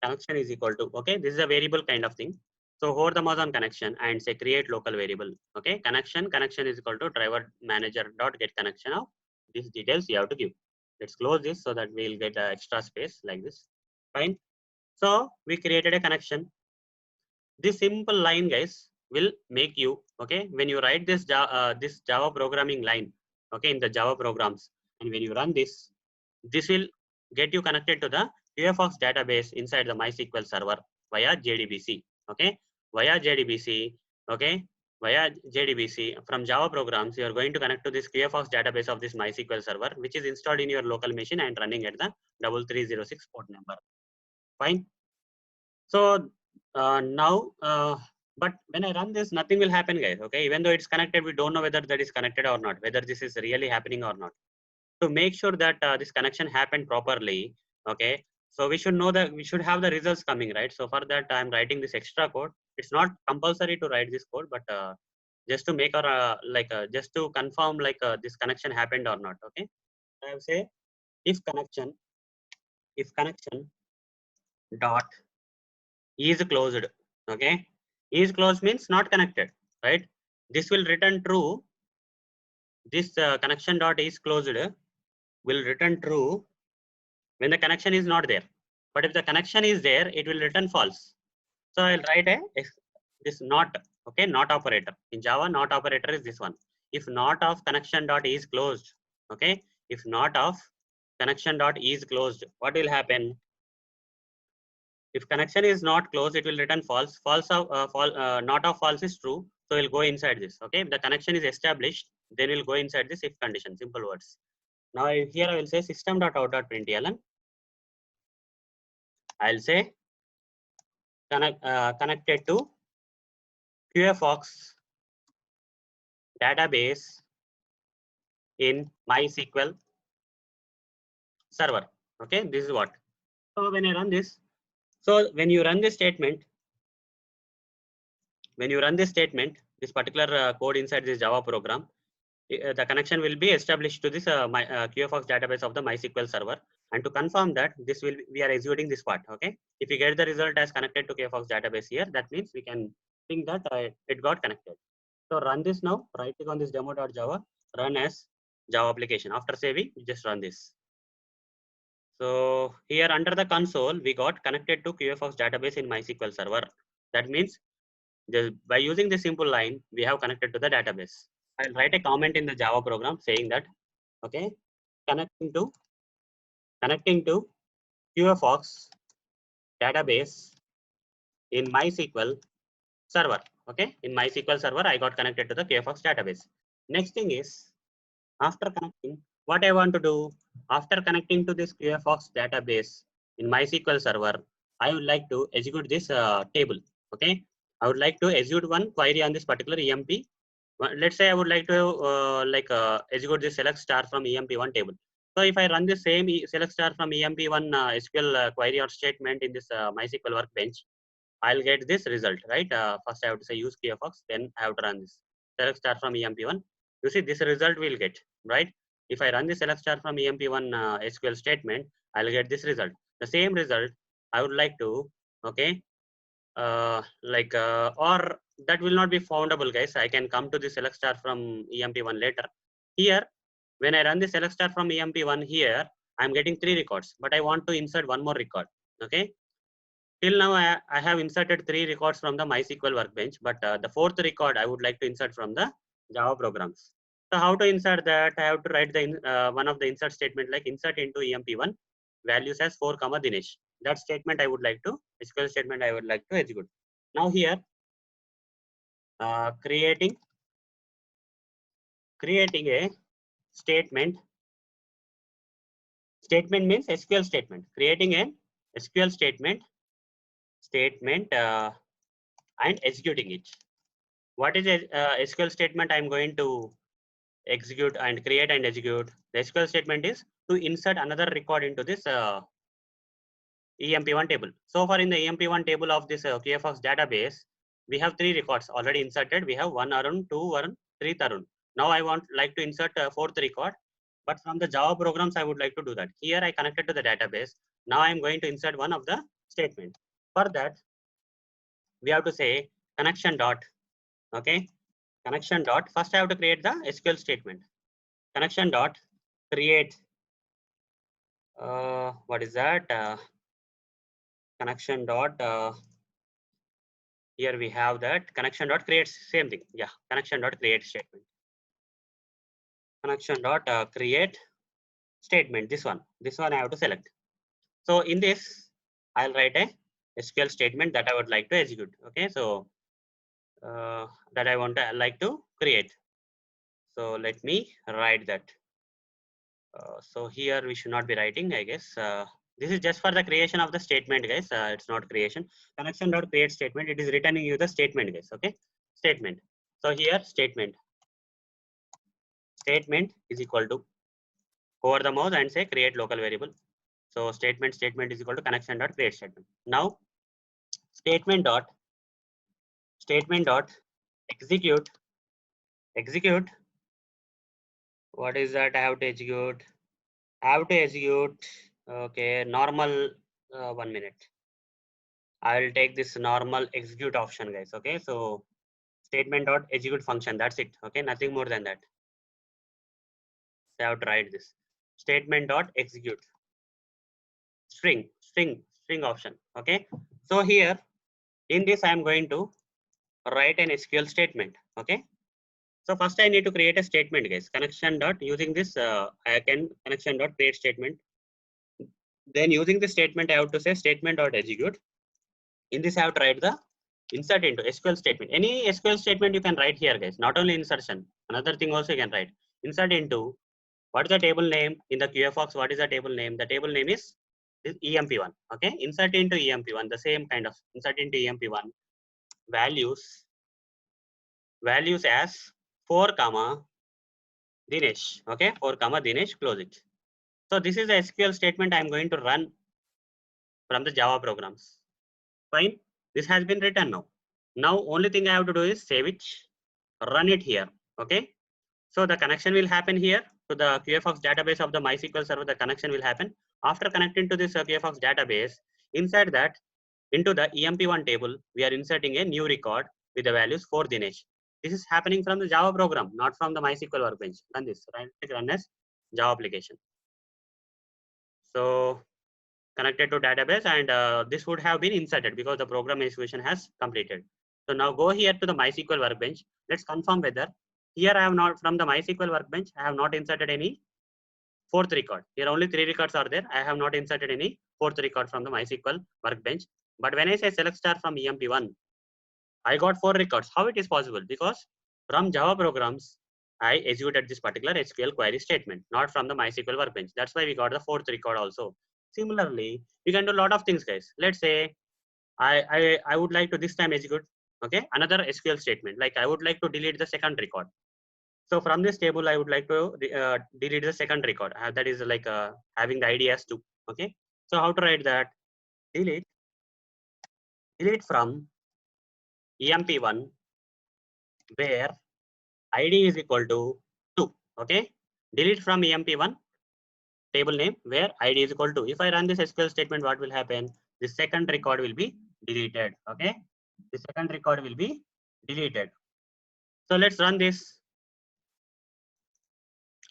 Connection is equal to, okay, this is a variable kind of thing. So hold the mouse on connection and say create local variable. Okay, connection is equal to driver manager dot get connection of these details you have to give. Let's close this so that we'll get extra space like this. Fine. So we created a connection. This simple line, guys, will make you, okay, when you write this Java programming line, okay, in the Java programs, and when you run this, this will get you connected to the QFox database inside the MySQL server via JDBC. Okay, via JDBC. Okay, via JDBC from Java programs, you are going to connect to this QFox database of this MySQL server, which is installed in your local machine and running at the 3306 port number. Fine. So now, but when I run this, nothing will happen, guys. Okay, even though it's connected, we don't know whether that is connected or not, whether this is really happening or not. To make sure that this connection happened properly, okay, so we should know that we should have the results coming, right? So for that, I'm writing this extra code. It's not compulsory to write this code, but just to make our just to confirm this connection happened or not. Okay, I will say if connection dot is closed. Okay, is closed means not connected, right? This will return true. This connection dot is closed will return true when the connection is not there. But if the connection is there, it will return false. So I'll write this not, okay, not operator. In Java, not operator is this one. If not of connection dot is closed, okay, if not of connection dot is closed, what will happen? If connection is not closed, it will return false. Not of false is true, so we'll go inside this. Okay, if the connection is established, then we'll go inside this if condition. Simple words. Now here I will say system.out.println. I'll say connected to QFox database in MySQL server. Okay, this is what. So when I run this, so when you run this statement, this particular code inside this Java program, the connection will be established to this QFox database of the MySQL server. And to confirm that, this will we are executing this part. Okay, if you get the result as connected to QFox database here, that means we can think that it got connected. So run this now. Right click on this demo.java. Run as Java application. After saving, just run this. So here under the console, we got connected to QFox database in MySQL server. That means just by using this simple line, we have connected to the database. I'll write a comment in the Java program saying that, okay, connecting to QFox database in MySQL server. Okay, in MySQL server, I got connected to the QFox database. Next thing is, after connecting, what I want to do, after connecting to this QFox database in MySQL server, I would like to execute this table. Okay, I would like to execute one query on this particular EMP. Let's say I would like to execute this select star from EMP1 table. So if I run the same select star from EMP1 SQL query or statement in this MySQL workbench, I'll get this result, right? First I have to say use QFox, then I have to run this select star from EMP1. You see this result will get, right? If I run the select star from EMP1 SQL statement, I'll get this result. The same result I would like to, okay, or that will not be foundable, guys. I can come to the select star from EMP1 later. Here, when I run the select star from EMP1 here, I'm getting 3 records, but I want to insert one more record. Okay. Till now, I have inserted 3 records from the MySQL workbench, but the 4th record I would like to insert from the Java programs. So how to insert that? I have to write the one of the insert statement like insert into EMP1 values as 4, Dinesh. That statement I would like to, SQL statement I would like to execute. Now here, creating a statement. Statement means SQL statement. Creating a SQL statement and executing it. What is a SQL statement I'm going to execute and create and execute? The SQL statement is to insert another record into this EMP1 table. So far in the EMP1 table of this QFox database, we have 3 records already inserted. We have 1 Arun, 2 Arun, 3 Tarun. Now I want like to insert a 4th record, but from the Java programs I would like to do that. Here I connected to the database. Now I am going to insert one of the statement. For that, we have to say connection dot, okay, connection dot. First I have to create the SQL statement. Connection dot create. What is that? Connection dot. Here we have that connection dot create, same thing. Yeah, connection dot create statement. Connection dot create statement. This one I have to select. So in this, I'll write a SQL statement that I would like to execute. Okay, so that I want to like to create. So let me write that. So here we should not be writing, I guess. This is just for the creation of the statement, guys. It's not creation. Connection dot create statement. It is returning you the statement, guys. Okay, statement. So here statement is equal to, hover the mouse and say create local variable. So statement is equal to connection dot create statement. Now statement dot execute. What is that? I have to execute. Okay, normal. 1 minute. I will take this normal execute option, guys. Okay, so statement dot execute function. That's it. Okay, nothing more than that. So I have to write this statement dot execute string option. Okay, so here in this I am going to write an SQL statement. Okay, so first I need to create a statement, guys. Connection dot using this I can connection dot create statement. Then using the statement I have to say statement dot execute. In this I have to write the insert into SQL statement. Any SQL statement you can write here, guys. Not only insertion, another thing also you can write. Insert into, what is the table name in the QFox? What is the table name? The table name is EMP1. Okay, insert into EMP1. The same kind of insert into EMP1 values as 4, Dinesh. Okay, 4, Dinesh. Close it. So this is the SQL statement I am going to run from the Java programs. Fine. This has been written now. Now only thing I have to do is save it, run it here. Okay. So the connection will happen here to the QFox database of the MySQL server. The connection will happen after connecting to this QFox database. Inside that, into the EMP1 table, we are inserting a new record with the values for Dinesh. This is happening from the Java program, not from the MySQL workbench. Run this, right? Run as Java application. So connected to database, and this would have been inserted because the program execution has completed. So now go here to the MySQL workbench. Let's confirm whether here I have not, from the MySQL workbench, I have not inserted any 4th record. Here only 3 records are there. I have not inserted any 4th record from the MySQL workbench. But when I say select star from EMP1, I got 4 records. How it is possible? Because from Java programs, I executed this particular SQL query statement, not from the MySQL workbench. That's why we got the 4th record also. Similarly, you can do a lot of things, guys. Let's say I would like to this time execute, okay, another SQL statement. Like I would like to delete the 2nd record. So from this table, I would like to delete the 2nd record. That is like having the ID as 2. Okay. So how to write that? Delete from EMP1 where ID is equal to 2. Okay. Delete from EMP1 table name where ID is equal to. If I run this SQL statement, what will happen? The 2nd record will be deleted. Okay, the second record will be deleted. So let's run this.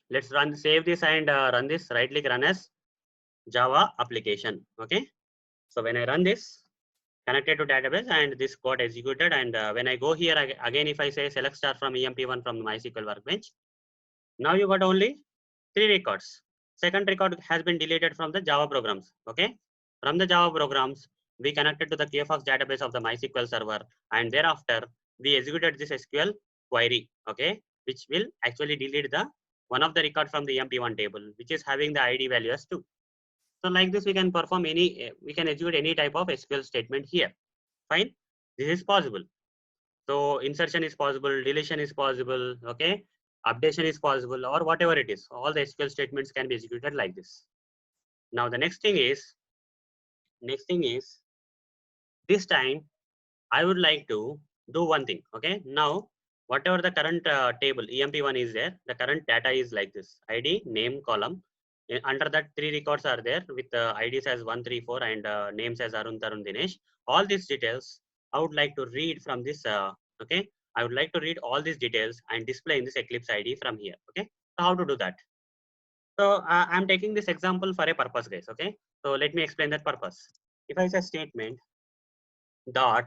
Let's save this and run this. Right click, run as Java application. Okay, so when I run this, connected to database, and this got executed, and when I go here again, if I say select star from EMP1 from MySQL Workbench, now you got only 3 records. Second record has been deleted from the Java programs. Okay, from the Java programs, we connected to the KFox database of the MySQL server, and thereafter we executed this SQL query. Okay, which will actually delete the one of the record from the EMP1 table, which is having the ID value as 2. So like this, we can perform we can execute any type of SQL statement here. Fine, this is possible. So insertion is possible, deletion is possible, okay, updation is possible, or whatever it is. All the SQL statements can be executed like this. Now the next thing is this time I would like to do one thing. Okay, now whatever the current table EMP1 is there, the current data is like this: ID, name, column. Under that, 3 records are there with IDs as 134 and names as Arun, Tarun, Dinesh. All these details I would like to read from this. Okay, I would like to read all these details and display in this Eclipse ID from here. Okay, so how to do that? So I'm taking this example for a purpose, guys. Okay, so let me explain that purpose. If I say statement dot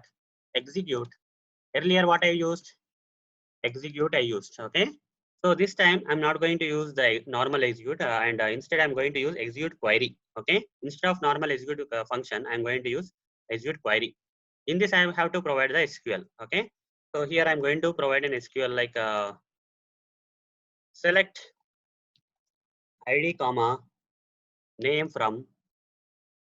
execute, earlier what I used, execute I used. Okay, so this time I'm not going to use the normal execute and instead I'm going to use execute query. Okay, instead of normal execute function, I'm going to use execute query. In this I have to provide the SQL. Okay, so here I'm going to provide an SQL like select ID comma name from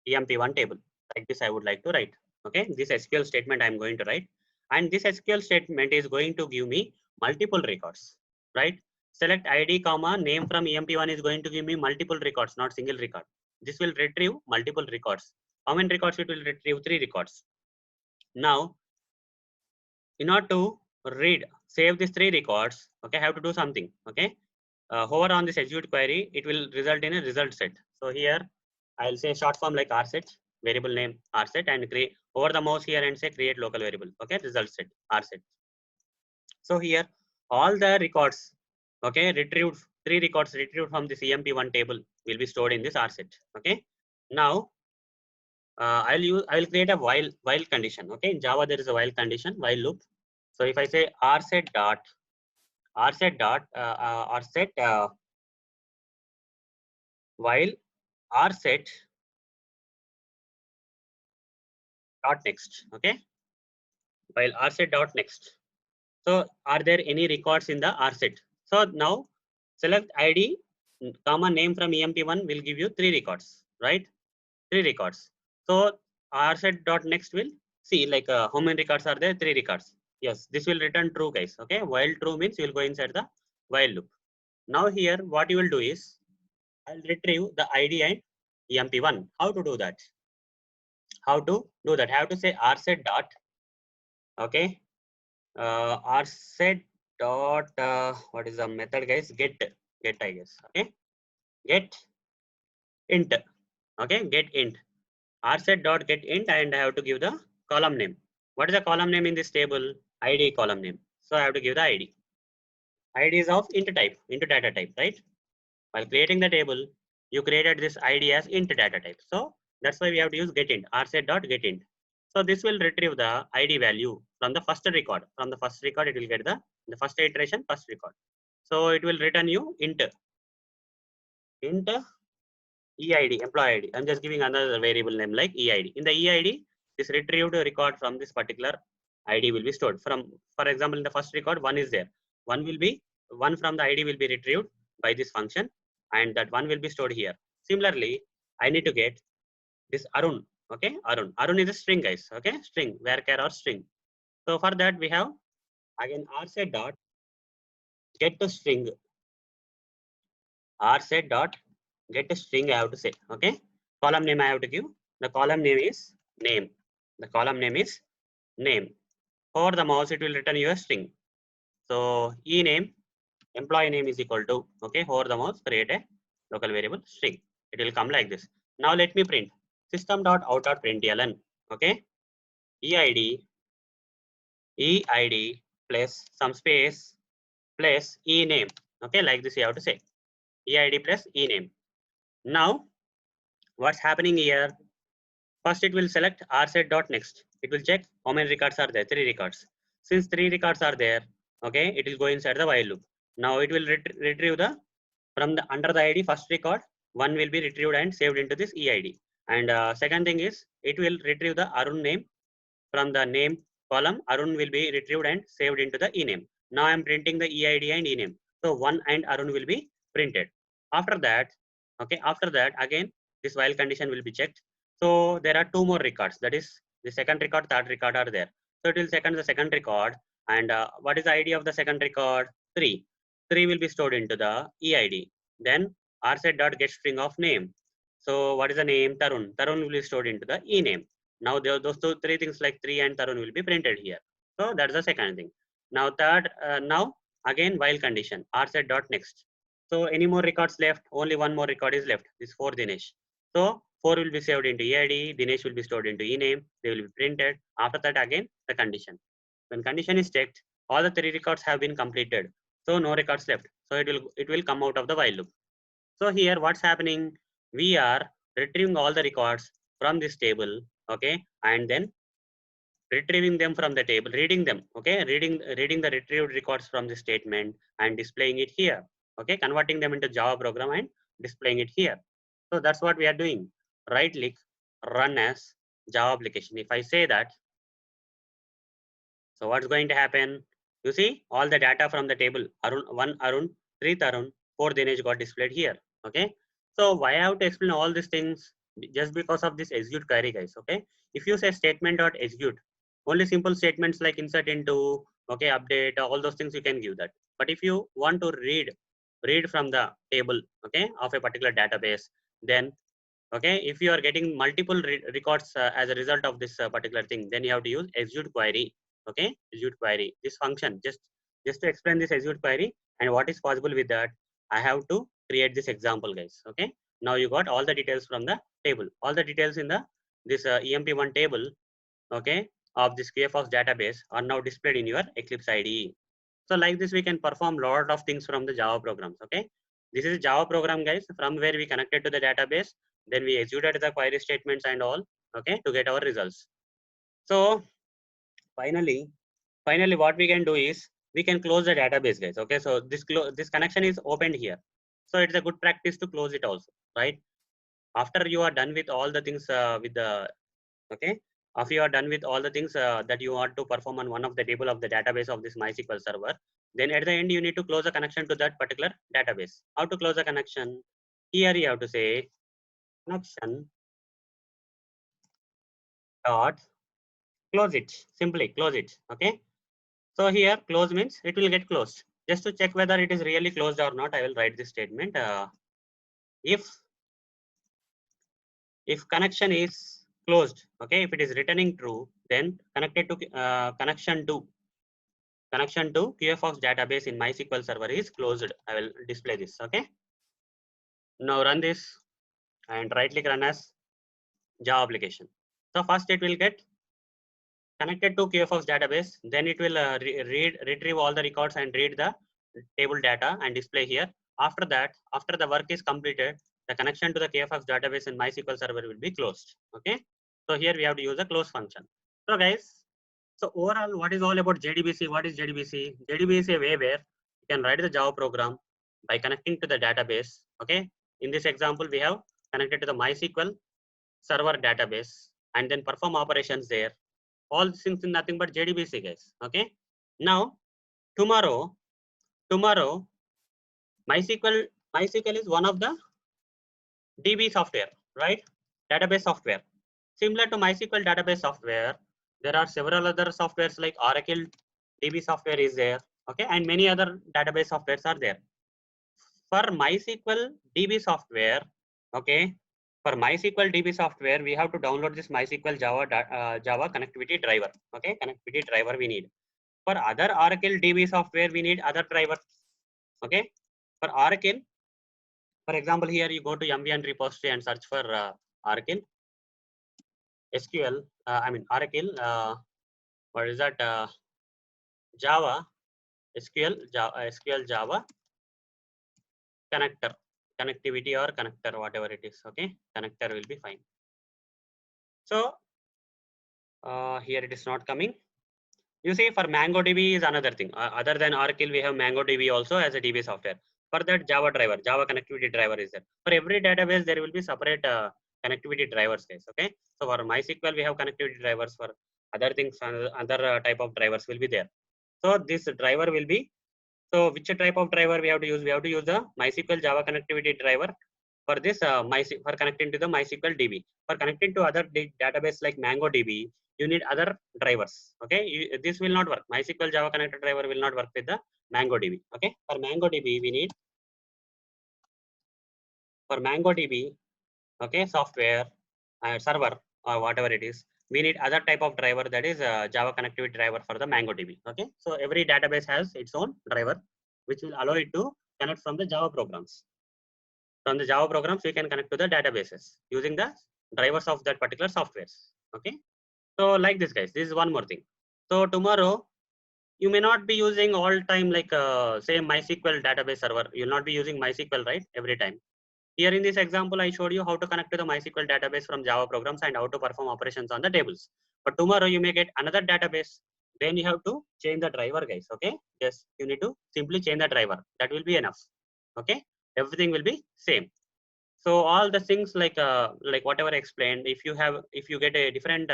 EMP1 table. Like this I would like to write. Okay, this SQL statement I'm going to write, and this SQL statement is going to give me multiple records, right? Select ID comma name from EMP1 is going to give me multiple records, not single record. This will retrieve multiple records. How many records it will retrieve? 3 records. Now, in order to save these 3 records, okay, I have to do something. Okay, hover on this execute query, it will result in a result set. So here I'll say short form like rset, variable name rset, and create over the mouse here and say create local variable. Okay, result set rset. So here all the records, okay, retrieved 3 records retrieved from this EMP1 table will be stored in this rset. Okay, now I will create a while condition. Okay, in Java there is a while condition, while loop. So if I say rset dot while rset dot next. Okay, while rset dot next. So are there any records in the rset? So now select ID comma name from EMP1 will give you 3 records, right? 3 records. So rset dot next will see like how many records are there? 3 records. Yes, this will return true, guys. Okay, while true means you will go inside the while loop. Now here what you will do is I'll retrieve the ID and EMP1. How to do that? How to do that? I have to say rset dot, okay, rset dot what is the method, guys? Get I guess. Okay, get int. Okay, get int rset dot get int, and I have to give the column name. What is the column name in this table? ID column name. So I have to give the ID. ID is of int type, int data type, right? While creating the table, you created this ID as int data type. So that's why we have to use get int, rset dot get int. So this will retrieve the ID value from the first record. From the first record, it will get the first iteration, first record. So it will return you int EID, employee ID. I'm just giving another variable name like EID. In the EID, this retrieved record from this particular ID will be stored. For example, in the first record, 1 is there. One from the ID will be retrieved by this function, and that 1 will be stored here. Similarly, I need to get this Arun. Okay, Arun. Arun is a string, guys. Okay, string, varchar or string. So for that, we have again rset dot get to string. Rset dot get a string I have to say. Okay, column name I have to give. The column name is name. The column name is name. For the mouse, it will return you a string. So e name, employee name is equal to, okay, for the mouse, create a local variable string. It will come like this. Now let me print system.out.println. Okay, EID plus some space plus ename. Okay, like this you have to say EID plus ename. Now what's happening here? First it will select rset.next. It will check how many records are there. 3 records. Since 3 records are there, okay, it will go inside the while loop. Now it will retrieve the from the under the ID first record. One will be retrieved and saved into this EID. And second thing is it will retrieve the Arun name from the name column. Arun will be retrieved and saved into the ename. Now I am printing the EID and ename. So 1 and Arun will be printed. After that, okay, after that again this while condition will be checked. So there are 2 more records. That is the second record, third record are there. So it will second the second record. And what is the ID of the second record? 3. 3 will be stored into the EID. Then rset.getString of name. So what is the name? Tarun. Tarun will be stored into the ename. Now those 3 things like 3 and Tarun will be printed here. So that's the second thing. Now third, now again while condition rset.next. So any more records left? Only one more record is left. This 4 Dinesh. So 4 will be saved into EID. Dinesh will be stored into ename. They will be printed. After that again the condition. When condition is checked, all the 3 records have been completed. So no records left. So it will come out of the while loop. So here what's happening? We are retrieving all the records from this table, okay, and then retrieving them from the table, reading them, okay, reading the retrieved records from the statement and displaying it here, okay, converting them into Java program and displaying it here. So that's what we are doing. Right click, run as Java application. If I say that, so what's going to happen? You see all the data from the table. Arun, 1 Arun, 3 Tarun, 4 Dinesh got displayed here. Okay. So why I have to explain all these things? Just because of this execute query, guys. Okay. If you say statement.execute, only simple statements like insert into, okay, update, all those things you can give that. But if you want to read from the table, okay, of a particular database, then okay, if you are getting multiple records as a result of this particular thing, then you have to use execute query. Okay, execute query, this function. Just to explain this execute query and what is possible with that, I have to create this example, guys. Okay, now you got all the details from the table, all the details in the this emp1 table, okay, of this QFox database are now displayed in your Eclipse IDE. So like this we can perform lot of things from the Java programs. Okay, this is Java program, guys, from where we connected to the database, then we executed the query statements and all, okay, to get our results. So finally what we can do is we can close the database, guys. Okay, so this connection is opened here, so it's a good practice to close it also, right? After you are done with all the things with the, okay, after you are done with all the things that you want to perform on one of the table of the database of this MySQL server, then at the end you need to close the connection to that particular database. How to close the connection? Here you have to say connection dot close it, simply close it. Okay, so here close means it will get closed. Just to check whether it is really closed or not, I will write this statement. If connection is closed, okay, if it is returning true, then connected to connection to QFox database in MySQL server is closed. I will display this. Okay, now run this and right click run as Java application. So first it will get connected to QFox database, then it will retrieve all the records and read the table data and display here. After that, after the work is completed, the connection to the QFox database in MySQL server will be closed. Okay, so here we have to use the close function. So guys, so overall, what is all about JDBC? What is JDBC? JDBC is a way where you can write the Java program by connecting to the database. Okay, in this example, we have connected to the MySQL server database and then perform operations there. All things in nothing but JDBC, guys. Okay, now tomorrow MySQL is one of the DB software, right? Database software. Similar to MySQL database software, there are several other softwares like Oracle DB software is there, okay, and many other database softwares are there. For MySQL DB software, okay, for MySQL DB software, we have to download this MySQL Java connectivity driver, okay, connectivity driver we need. For other Oracle DB software, we need other drivers, okay. For Oracle, for example, here you go to Ambient repository and search for Oracle. SQL, I mean Oracle, what is that? Java, SQL Java connector, connectivity or connector, whatever it is. Okay, connector will be fine. So here it is not coming. You see, for MongoDB is another thing. Other than Oracle, we have MongoDB also as a DB software. For that, Java driver, Java connectivity driver is there. For every database, there will be separate connectivity drivers, guys. Okay. So for MySQL, we have connectivity drivers. For other things, other type of drivers will be there. So this driver will be. So which type of driver we have to use? We have to use the MySQL Java connectivity driver for this for connecting to the MySQL DB. For connecting to other database like MongoDB, you need other drivers. Okay, this will not work. MySQL Java connector driver will not work with the MongoDB. Okay, for MongoDB we need okay, software server or whatever it is. We need other type of driver, that is Java connectivity driver for the MongoDB. Okay, so every database has its own driver, which will allow it to connect from the Java programs. From the Java programs, we can connect to the databases using the drivers of that particular softwares. Okay. So like this, guys, this is one more thing. So tomorrow, you may not be using all time like say MySQL database server. You'll not be using MySQL, right? Every time. Here in this example, I showed you how to connect to the MySQL database from Java programs and how to perform operations on the tables. But tomorrow you may get another database. Then you have to change the driver, guys. Okay. Yes, you need to simply change the driver. That will be enough. Okay. Everything will be same. So all the things like whatever I explained, if you get a different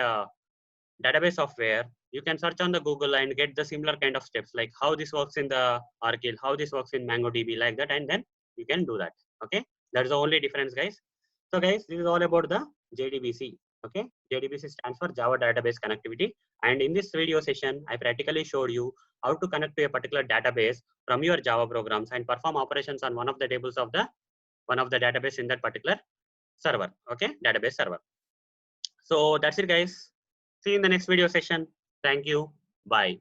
database software, you can search on the Google and get the similar kind of steps, like how this works in the Oracle, how this works in MongoDB, like that, and then you can do that. Okay, that's the only difference, guys. So guys, this is all about the JDBC. Okay, JDBC stands for Java Database Connectivity, and in this video session, I practically showed you how to connect to a particular database from your Java programs and perform operations on one of the tables of the database in that particular server. Okay, database server. So that's it, guys. See you in the next video session. Thank you. Bye.